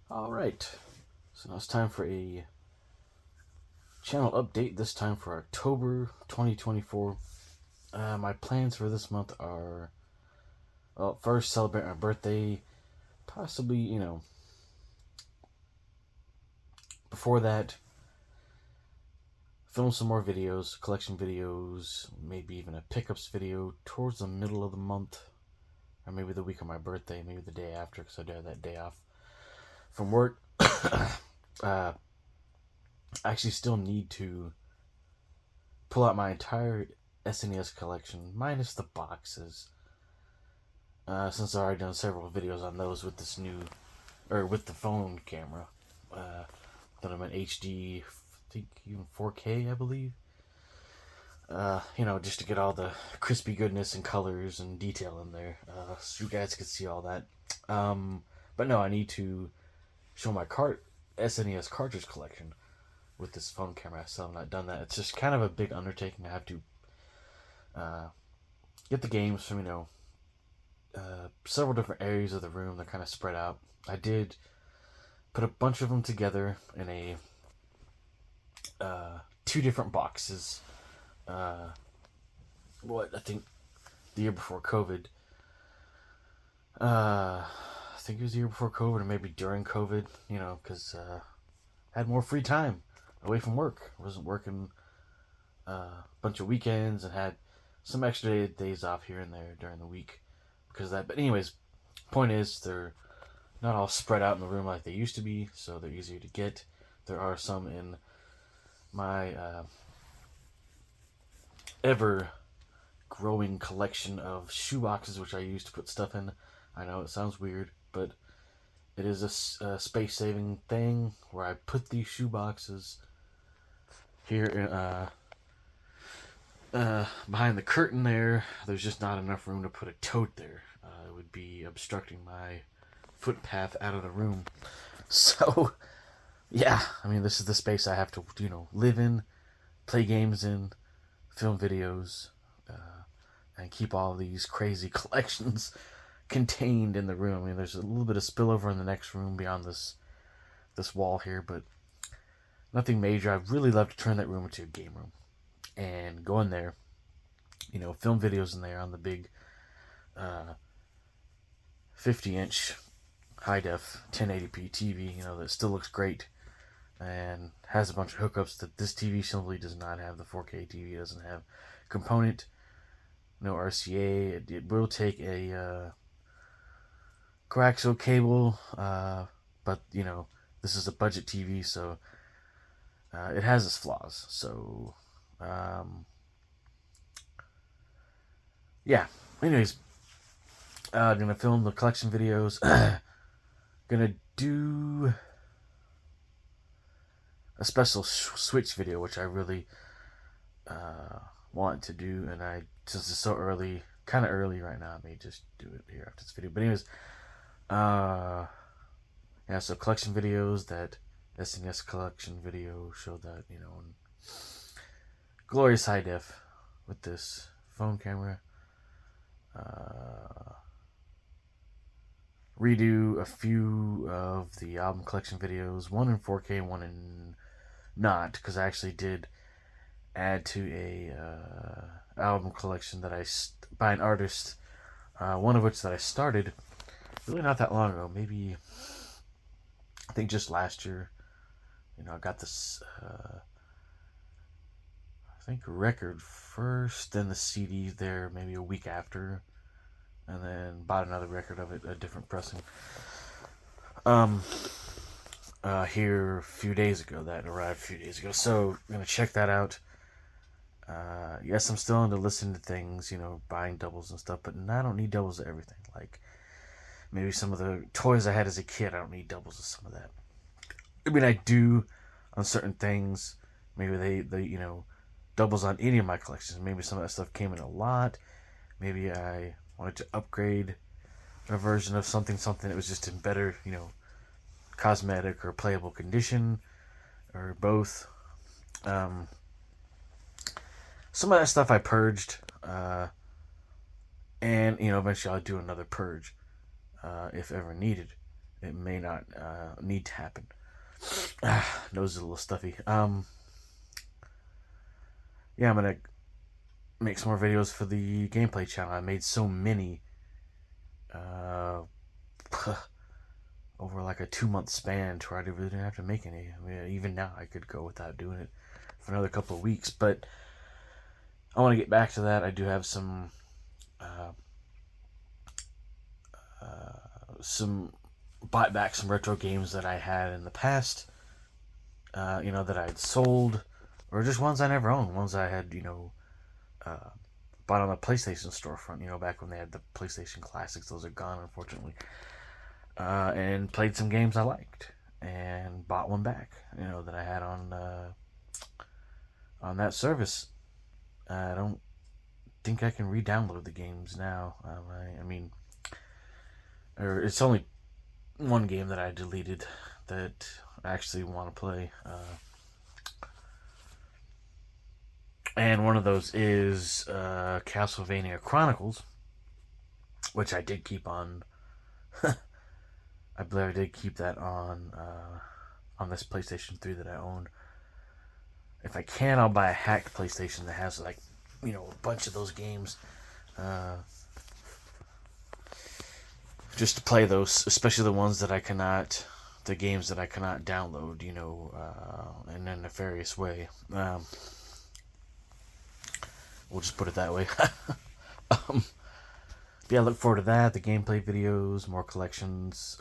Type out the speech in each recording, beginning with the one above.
All right, so now it's time for a channel update. This time for October 2024. My plans for this month are, well, first celebrate my birthday. Possibly, before that, film some more videos, collection videos, maybe even a pickups video towards the middle of the month, or maybe the week of my birthday, maybe the day after, because I do have that day off from work. I actually still need to pull out my entire SNES collection, minus the boxes. Since I've already done several videos on those with this new, or with the phone camera. That I'm in HD, I think even 4K, I believe. Just to get all the crispy goodness and colors and detail in there, so you guys can see all that. But no, I need to show my SNES cartridge collection with this phone camera. I still have not done that. It's just kind of a big undertaking. I have to get the games from several different areas of the room. They're kind of spread out. I did put a bunch of them together in a two different boxes. I think the year before COVID. I think it was the year before COVID, or maybe during COVID. Because I had more free time away from work. I wasn't working a bunch of weekends and had some extra days off here and there during the week because of that. But anyways, point is they're not all spread out in the room like they used to be, so they're easier to get. There are some in my ever growing collection of shoeboxes, which I use to put stuff in. I know it sounds weird, but it is a space saving thing where I put these shoeboxes here behind the curtain there. There's just not enough room to put a tote there. It would be obstructing my footpath out of the room. So, yeah, I mean, this is the space I have to, live in, play games in, film videos, and keep all these crazy collections contained in the room. I mean, there's a little bit of spillover in the next room beyond this wall here, but nothing major. I'd really love to turn that room into a game room and go in there, film videos in there on the big 50-inch high def 1080p TV, that still looks great and has a bunch of hookups that this TV simply does not have. The 4K TV doesn't have component, no RCA. It will take a coaxial cable, but this is a budget TV, so it has its flaws. So yeah. Anyways, gonna film the collection videos. Gonna do a special Switch video, which I really want to do, and since it's so early, kind of early right now, I may just do it here after this video. But anyways, yeah, so collection videos. That SNES collection video showed that in glorious high def with this phone camera. Redo a few of the album collection videos, one in 4K, one in not, because I actually did add to a album collection that by an artist, one of which that I started really not that long ago, maybe I think just last year. I got this I think record first, then the CD there maybe a week after, and then bought another record of it, a different pressing. Here a few days ago, that arrived a few days ago. So I'm gonna check that out. Yes, I'm still into listening to things, buying doubles and stuff, but I don't need doubles of everything. Like maybe some of the toys I had as a kid, I don't need doubles of some of that. I mean, I do on certain things. Maybe they doubles on any of my collections. Maybe some of that stuff came in a lot. Maybe I wanted to upgrade a version of something that was just in better, cosmetic or playable condition, or both. Some of that stuff I purged, and eventually I'll do another purge if ever needed. it may not need to happen. Nose is a little stuffy. Yeah, I'm gonna make some more videos for the gameplay channel. I made so many uh, over like a 2 month span to where I really didn't have to make any. I mean, even now I could go without doing it for another couple of weeks, but I want to get back to that. I do have uh, some bought back some retro games that I had in the past, that I had sold, or just ones I never owned, ones I had, uh, bought on the PlayStation storefront, back when they had the PlayStation Classics. Those are gone, unfortunately. And played some games I liked, and bought one back, that I had on that service. I don't think I can re-download the games now. I mean, or it's only one game that I deleted that I actually want to play. And one of those is Castlevania Chronicles, which I did keep on. I believe I did keep that on this PlayStation 3 that I own. If I can, I'll buy a hacked PlayStation that has like, a bunch of those games, just to play those, especially the ones that the games that I cannot download, in a nefarious way. We'll just put it that way. Yeah, I look forward to that. The gameplay videos, more collections.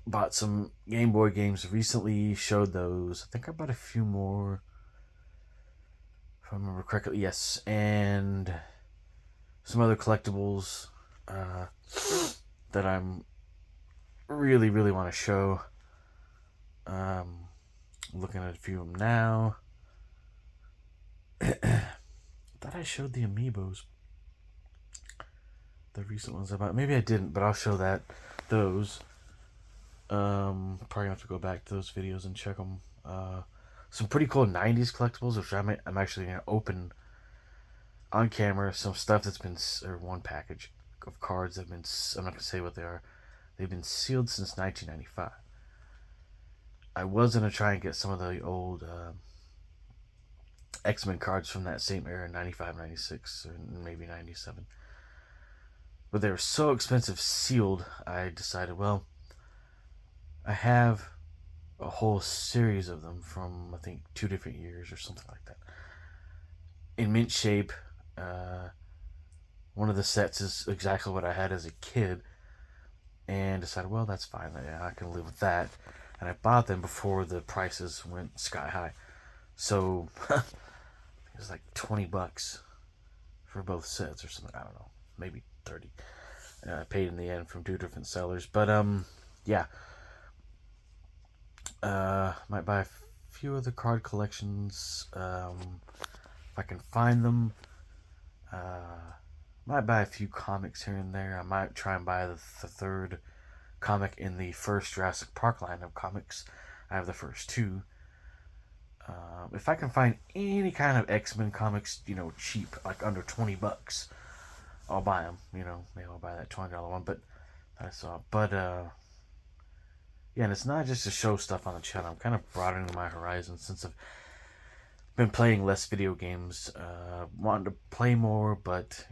Bought some Game Boy games recently. Showed those. I think I bought a few more, if I remember correctly. Yes, and some other collectibles that I'm really, really want to show. Looking at a few of them now. Thought I showed the amiibos. The recent ones I bought. Maybe I didn't, but I'll show those. Probably gonna have to go back to those videos and check them. Some pretty cool 90s collectibles, which I'm actually gonna open on camera. Some stuff that's been, or one package of cards that have been, I'm not gonna say what they are. They've been sealed since 1995. I was gonna try and get some of the old X-Men cards from that same era, 95, 96, or maybe 97. But they were so expensive sealed, I decided, well, I have a whole series of them from, I think, 2 different years or something like that. In mint shape. One of the sets is exactly what I had as a kid. And decided, well, that's fine. I can live with that. And I bought them before the prices went sky high. So, it was like $20 for both sets or something. I don't know. Maybe 30. I paid in the end from 2 different sellers. But, yeah. Might buy a few other card collections if I can find them. Might buy a few comics here and there. I might try and buy the third comic in the first Jurassic Park line of comics. I have the first 2. If I can find any kind of X-Men comics, cheap, like under $20, I'll buy them. Maybe I'll buy that $20 one. But I saw. But yeah, and it's not just to show stuff on the channel. I'm kind of broadening my horizons since I've been playing less video games. Wanting to play more, but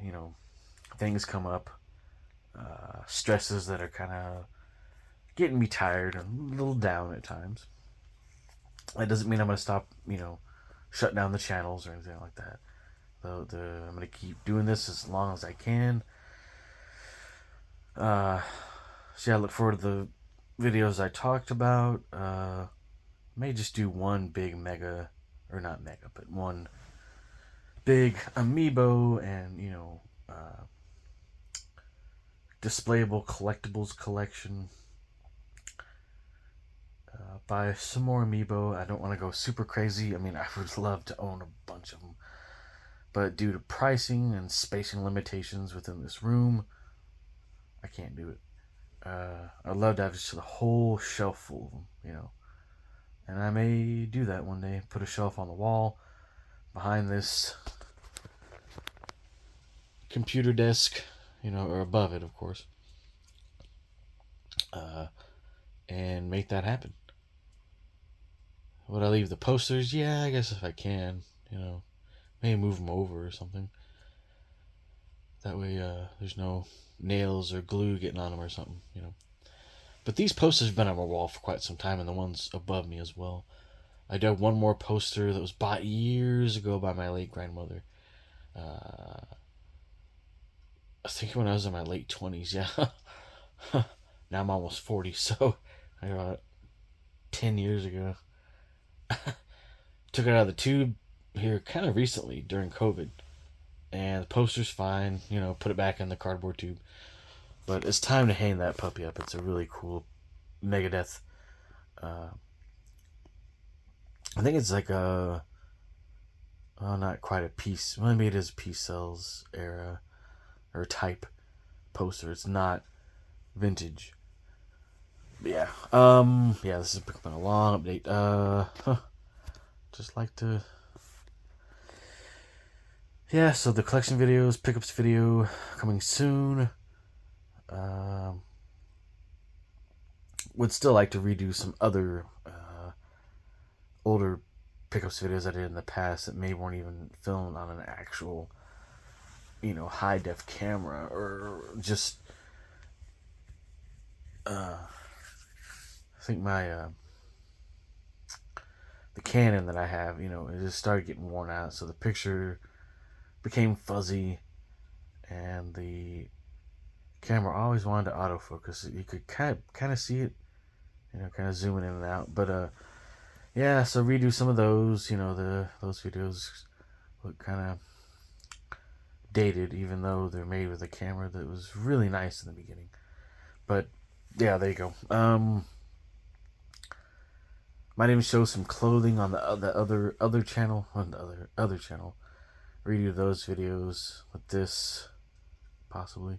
things come up. Stresses that are kind of getting me tired and a little down at times. That doesn't mean I'm going to stop, shut down the channels or anything like that. I'm going to keep doing this as long as I can. So yeah, I look forward to the videos I talked about. May just do one big mega, or not mega, but one big amiibo and, displayable collectibles collection. Buy some more amiibo. I don't want to go super crazy. I mean, I would love to own a bunch of them, but due to pricing and spacing limitations within this room, I can't do it. I'd love to have just a whole shelf full of them, and I may do that one day. Put a shelf on the wall behind this computer desk, or above it, of course. uh, and make that happen. Would I leave the posters? Yeah, I guess if I can, maybe move them over or something. That way, there's no nails or glue getting on them or something. But these posters have been on my wall for quite some time, and the ones above me as well. I did one more poster that was bought years ago by my late grandmother. I think when I was in my late 20s, yeah. Now I'm almost 40, so I got it 10 years ago. Took it out of the tube here kind of recently during COVID, and the poster's fine. Put it back in the cardboard tube. But it's time to hang that puppy up. It's a really cool Megadeth. Uh, I think it's like not quite a piece. Maybe it is Peace Cells era or type poster. It's not vintage. But yeah. Yeah, this has become a long update. Just like to. Yeah, so the collection videos, pickups video coming soon. Would still like to redo some other older pickups videos I did in the past that maybe weren't even filmed on an actual, high def camera, or just. I think my the Canon that I have, it just started getting worn out, so the picture became fuzzy, and the camera always wanted to autofocus. You could kind of see it, kind of zooming in and out. But yeah, so redo some of those. Those videos look kind of dated, even though they're made with a camera that was really nice in the beginning. But yeah, there you go. Might even show some clothing on the other channel, on the other channel. Redo those videos with this, possibly.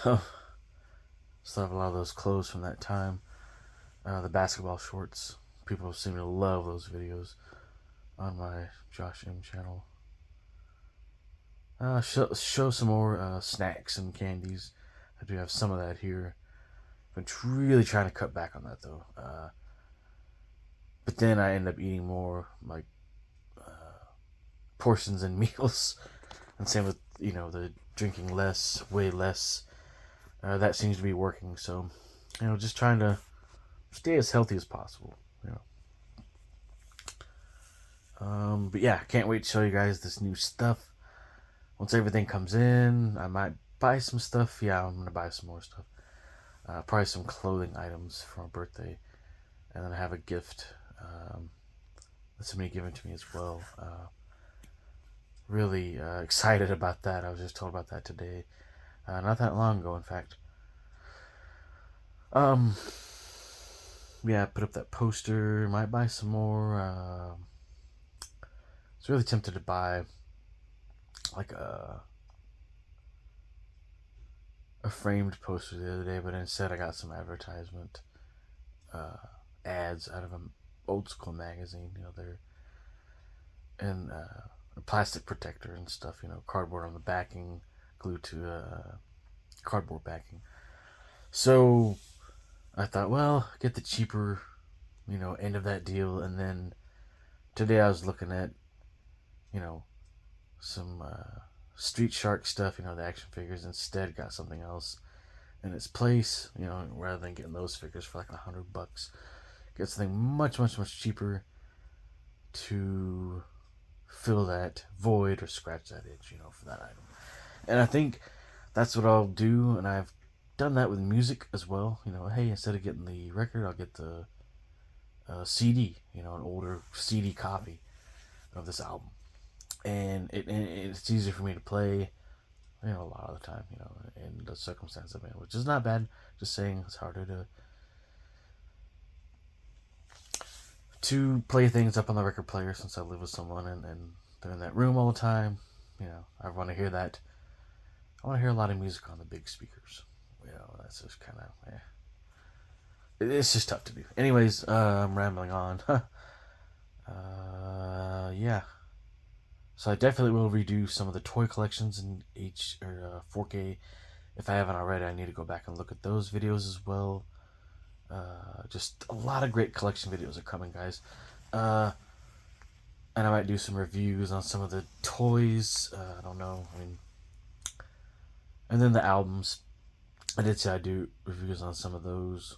Still have a lot of those clothes from that time. The basketball shorts. People seem to love those videos on my Josh M channel. Show some more snacks and candies. I do have some of that here. Been really trying to cut back on that though. But then I end up eating more like portions and meals, and same with the drinking less, way less. That seems to be working. So, just trying to stay as healthy as possible. But yeah, can't wait to show you guys this new stuff. Once everything comes in, I might buy some stuff. Yeah, I'm gonna buy some more stuff. Probably some clothing items for my birthday, and then I have a gift that somebody given to me as well. Really excited about that. I was just told about that today, not that long ago, in fact. Yeah, put up that poster. Might buy some more. I was really tempted to buy like a framed poster the other day, but instead I got some advertisement ads out of an old school magazine. They're in a plastic protector and stuff. Cardboard on the backing, glued to cardboard backing. So I thought, well, get the cheaper, end of that deal. And then today I was looking at, some Street Shark stuff, the action figures. Instead, got something else in its place, rather than getting those figures for like $100. Get something much, much, much cheaper to fill that void or scratch that itch, for that item. And I think that's what I'll do, and I've done that with music as well. Hey, instead of getting the record, I'll get the CD, an older CD copy of this album. And it's easier for me to play, a lot of the time, in the circumstance I'm in, which is not bad. Just saying, it's harder to play things up on the record player since I live with someone and they're in that room all the time. I want to hear that. I want to hear a lot of music on the big speakers. That's just kind of, it's just tough to do. Anyways, I'm rambling on. Yeah. So I definitely will redo some of the toy collections in 4K If I haven't already, I need to go back and look at those videos as well. Just a lot of great collection videos are coming, guys. And I might do some reviews on some of the toys. I don't know. I mean, and then the albums. I did say I'd do reviews on some of those.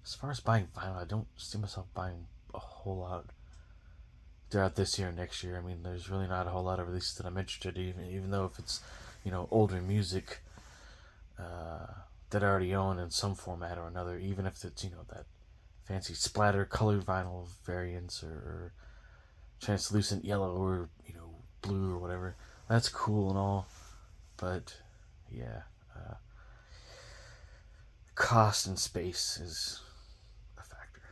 As far as buying vinyl, I don't see myself buying a whole lot throughout this year and next year. I mean, there's really not a whole lot of releases that I'm interested in, even though if it's, older music that I already own in some format or another, even if it's, that fancy splatter colored vinyl variants or translucent yellow or, blue or whatever. That's cool and all, but yeah, cost and space is a factor.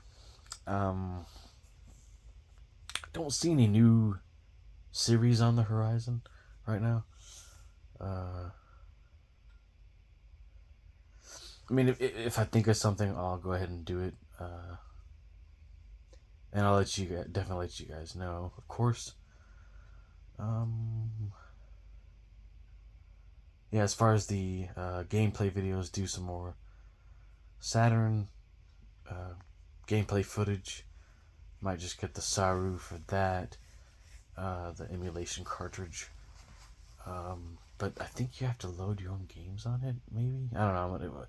Don't see any new series on the horizon right now. I mean, if I think of something, I'll go ahead and do it, and I'll definitely let you guys know, of course. Yeah, as far as the gameplay videos, do some more Saturn gameplay footage. Might just get the Saru for that, the emulation cartridge. But I think you have to load your own games on it, maybe? I don't know.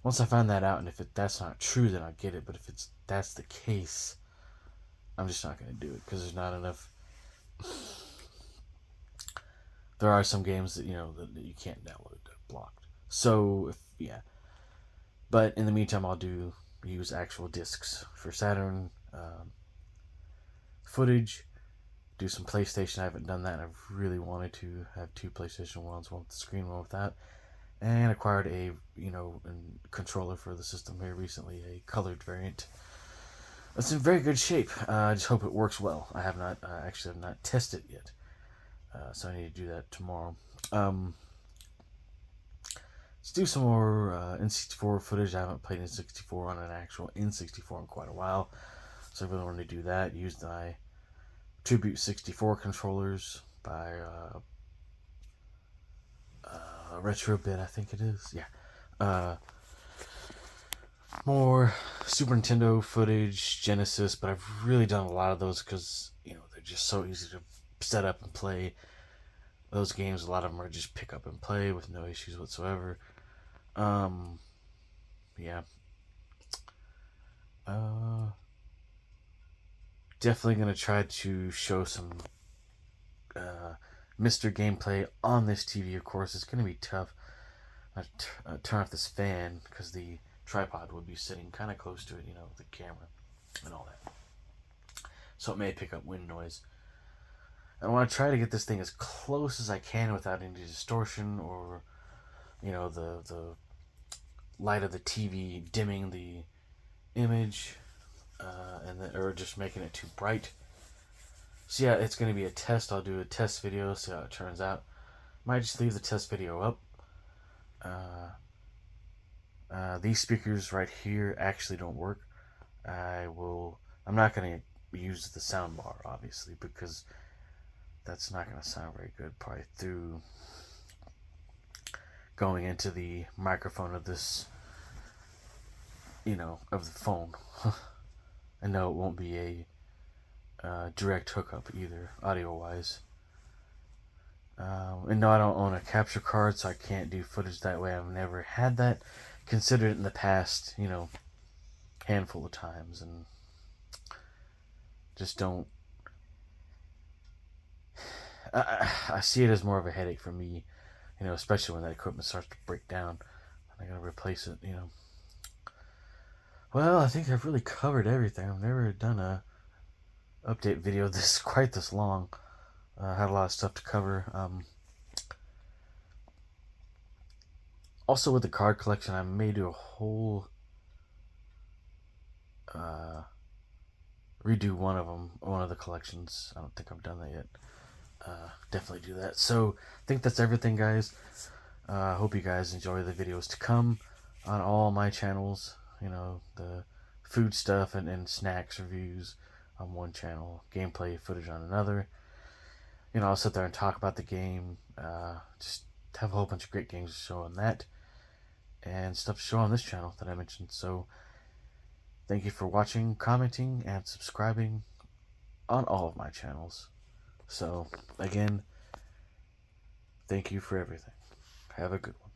Once I find that out, and if that's not true, then I'll get it. But if that's the case, I'm just not going to do it, because there's not enough. There are some games that, that you can't download, blocked. So, yeah. But in the meantime, I'll use actual discs for Saturn footage. Do some PlayStation. I haven't done that. I've really wanted to have 2 PlayStation 1s, one with the screen, one without. And acquired a, controller for the system here recently, a colored variant. It's in very good shape. I just hope it works well. I have not tested it yet. So I need to do that tomorrow. Let's do some more N64 footage. I haven't played N64 on an actual N64 in quite a while. So I really want to do that. Use my Tribute 64 controllers by Retrobit, I think it is. Yeah. More Super Nintendo footage, Genesis, but I've really done a lot of those because, they're just so easy to set up and play. Those games, a lot of them are just pick up and play with no issues whatsoever. Yeah. Definitely going to try to show some Mr. gameplay on this TV, of course. It's going to be tough. I turn off this fan because the tripod would be sitting kind of close to it, the camera and all that. So it may pick up wind noise. I want to try to get this thing as close as I can without any distortion or, the light of the TV dimming the image, or just making it too bright. So yeah, it's going to be a test. I'll do a test video, see how it turns out. Might just leave the test video up. These speakers right here actually don't work. I'm not going to use the sound bar, obviously, because that's not going to sound very good, probably through going into the microphone of this, of the phone. And no, it won't be a direct hookup either, audio-wise. And no, I don't own a capture card, so I can't do footage that way. I've never had that. Considered it in the past, handful of times, and just don't. I see it as more of a headache for me, especially when that equipment starts to break down. I gotta replace it, Well, I think I've really covered everything. I've never done a update video this long. I had a lot of stuff to cover. Also, with the card collection, I may do a whole redo one of the collections. I don't think I've done that yet. Definitely do that. So I think that's everything, guys. Hope you guys enjoy the videos to come on all my channels. The food stuff and snacks reviews on one channel, gameplay footage on another. I'll sit there and talk about the game, just have a whole bunch of great games to show on that, and stuff to show on this channel that I mentioned. So thank you for watching, commenting, and subscribing on all of my channels. So again, thank you for everything. Have a good one.